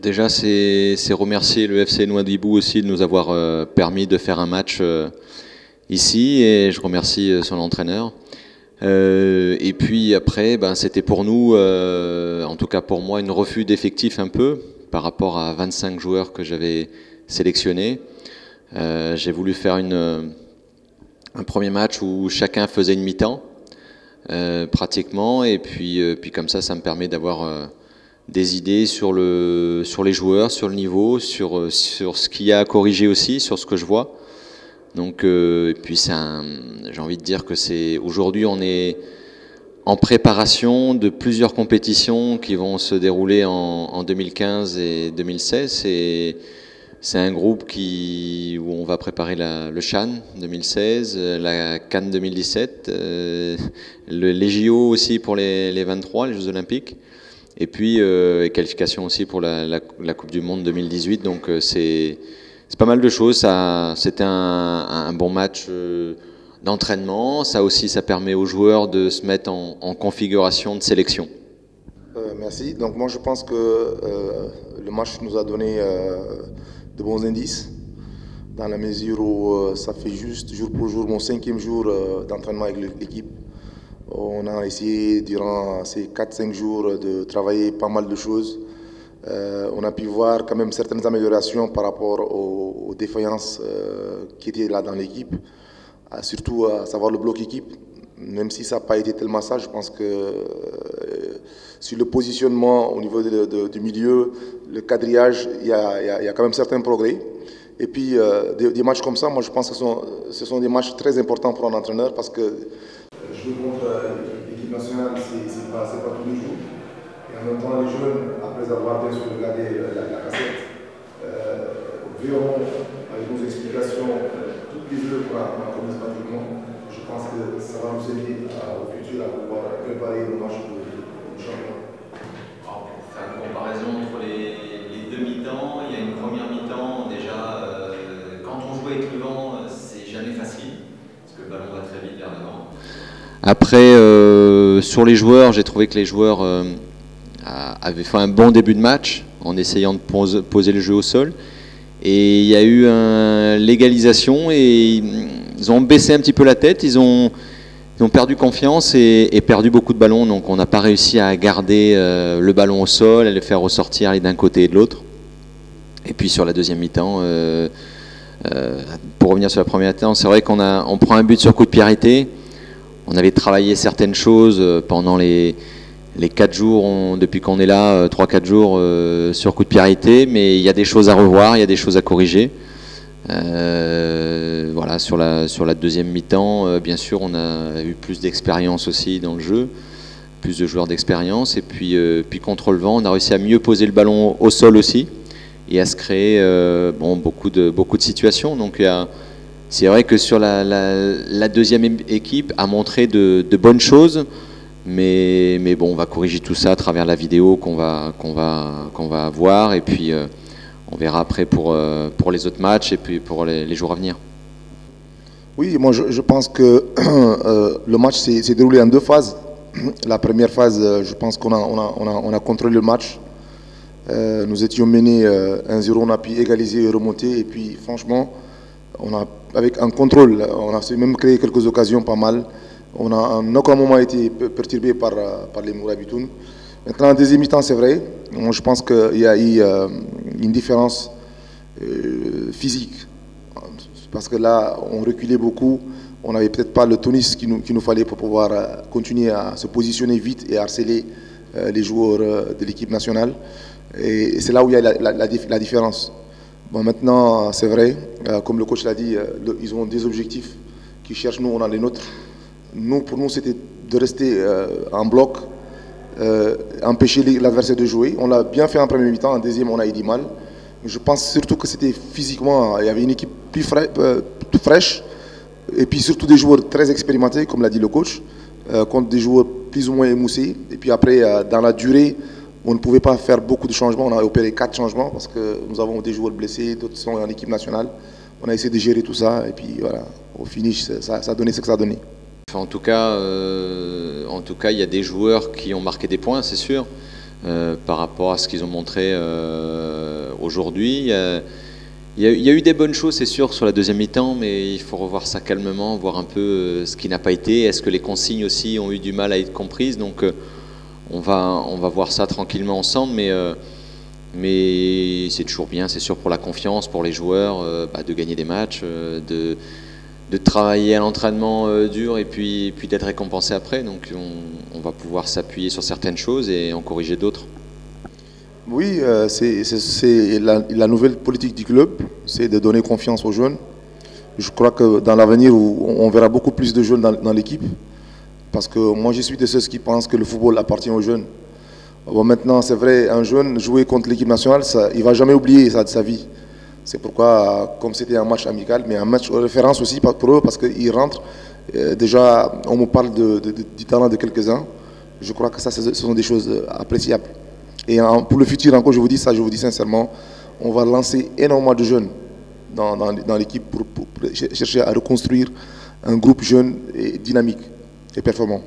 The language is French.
Déjà, c'est remercier le FC Nouadhibou aussi de nous avoir permis de faire un match ici, et je remercie son entraîneur. Et puis après, ben, c'était pour nous, en tout cas pour moi, une refus d'effectif un peu par rapport à 25 joueurs que j'avais sélectionnés. J'ai voulu faire un premier match où chacun faisait une mi-temps, pratiquement, et puis comme ça me permet d'avoir des idées sur les joueurs, sur le niveau, sur ce qu'il y a à corriger aussi, sur ce que je vois. Donc, et puis j'ai envie de dire que aujourd'hui on est en préparation de plusieurs compétitions qui vont se dérouler en 2015 et 2016. C'est un groupe où on va préparer le CHAN 2016, la CAN 2017, les JO aussi pour les 23, les Jeux Olympiques, et puis qualification aussi pour la Coupe du Monde 2018. Donc c'est pas mal de choses. C'était un bon match d'entraînement. Ça aussi, ça permet aux joueurs de se mettre en configuration de sélection. Merci. Donc moi je pense que le match nous a donné de bons indices, dans la mesure où ça fait juste jour pour jour mon 5e jour d'entraînement avec l'équipe. On a essayé durant ces 4-5 jours de travailler pas mal de choses. On a pu voir quand même certaines améliorations par rapport aux défaillances qui étaient là dans l'équipe, surtout à savoir le bloc équipe. Même si ça n'a pas été tellement ça, je pense que sur le positionnement au niveau du milieu, le quadrillage, il y a quand même certains progrès. Et puis des matchs comme ça, moi je pense que ce sont des matchs très importants pour un entraîneur, parce que jouer contre l'équipe nationale, c'est pas tous les jours. Et en même temps, les jeunes, après avoir bien sûr regardé la cassette, verront avec nos explications toutes les œuvres qu'on a commises pratiquement. Je pense que ça va nous aider au futur à pouvoir préparer nos matchs de championnat. Alors, pour faire une comparaison entre les deux mi-temps, il y a une première mi-temps déjà, quand on joue avec le vent, c'est jamais facile, parce que le ballon va très vite vers l'avant. Après, sur les joueurs, j'ai trouvé que les joueurs avaient fait un bon début de match en essayant de poser le jeu au sol. Et il y a eu l'égalisation et ils ont baissé un petit peu la tête, ils ont perdu confiance et perdu beaucoup de ballons. Donc on n'a pas réussi à garder le ballon au sol, à le faire ressortir, aller d'un côté et de l'autre. Et puis sur la deuxième mi-temps, pour revenir sur la première mi-temps, c'est vrai qu'on prend un but sur coup de pied arrêté. On avait travaillé certaines choses pendant les 4 jours, depuis qu'on est là, 3-4 jours sur coup de pied arrêté, mais il y a des choses à revoir, il y a des choses à corriger. Voilà, sur la deuxième mi-temps, bien sûr, on a eu plus d'expérience aussi dans le jeu, plus de joueurs d'expérience, et puis contre le vent, on a réussi à mieux poser le ballon au sol aussi, et à se créer beaucoup de situations. Donc c'est vrai que sur la deuxième équipe a montré de bonnes choses. Mais bon, on va corriger tout ça à travers la vidéo qu'on va voir, et puis on verra après pour les autres matchs et puis pour les jours à venir. Oui, moi je pense que le match s'est déroulé en 2 phases. La première phase, je pense qu'on a contrôlé le match. Nous étions menés 1-0, on a pu égaliser et remonter, et puis franchement, avec un contrôle, on a même créé quelques occasions pas mal. On a en aucun moment été perturbé par les Mourabitoun. Maintenant, en deuxième mi-temps, c'est vrai. Moi, je pense qu'il y a eu une différence physique. Parce que là, on reculait beaucoup. On n'avait peut-être pas le tonus qu'il nous fallait pour pouvoir continuer à se positionner vite et harceler les joueurs de l'équipe nationale. Et c'est là où il y a la différence. Bon, maintenant, c'est vrai, comme le coach l'a dit, ils ont des objectifs qu'ils cherchent. Nous, on a les nôtres. Pour nous, c'était de rester en bloc, empêcher l'adversaire de jouer. On l'a bien fait en premier mi-temps, en deuxième, on a eu du mal. Je pense surtout que c'était physiquement, il y avait une équipe plus fraîche, et puis surtout des joueurs très expérimentés, comme l'a dit le coach, contre des joueurs plus ou moins émoussés. Et puis après, dans la durée, on ne pouvait pas faire beaucoup de changements. On a opéré 4 changements parce que nous avons des joueurs blessés, d'autres sont en équipe nationale. On a essayé de gérer tout ça, et puis voilà, au finish, ça a donné ce que ça a donné. En tout cas, il y a des joueurs qui ont marqué des points, c'est sûr, par rapport à ce qu'ils ont montré aujourd'hui. Il y a eu des bonnes choses, c'est sûr, sur la deuxième mi-temps, mais il faut revoir ça calmement, voir un peu ce qui n'a pas été. Est-ce que les consignes aussi ont eu du mal à être comprises? Donc on va voir ça tranquillement ensemble, mais c'est toujours bien, c'est sûr, pour la confiance, pour les joueurs, de gagner des matchs, de travailler à l'entraînement dur et puis d'être récompensé après. Donc on va pouvoir s'appuyer sur certaines choses et en corriger d'autres. Oui, c'est la nouvelle politique du club, c'est de donner confiance aux jeunes. Je crois que dans l'avenir, on verra beaucoup plus de jeunes dans l'équipe. Parce que moi, je suis de ceux qui pensent que le football appartient aux jeunes. Bon, maintenant, c'est vrai, un jeune jouer contre l'équipe nationale, il ne va jamais oublier ça de sa vie. C'est pourquoi, comme c'était un match amical, mais un match de référence aussi pour eux, parce qu'ils rentrent. Déjà, on me parle du talent de quelques-uns. Je crois que ça, ce sont des choses appréciables. Et pour le futur, encore, je vous dis ça, je vous dis sincèrement, on va lancer énormément de jeunes dans l'équipe pour chercher à reconstruire un groupe jeune et dynamique et performant.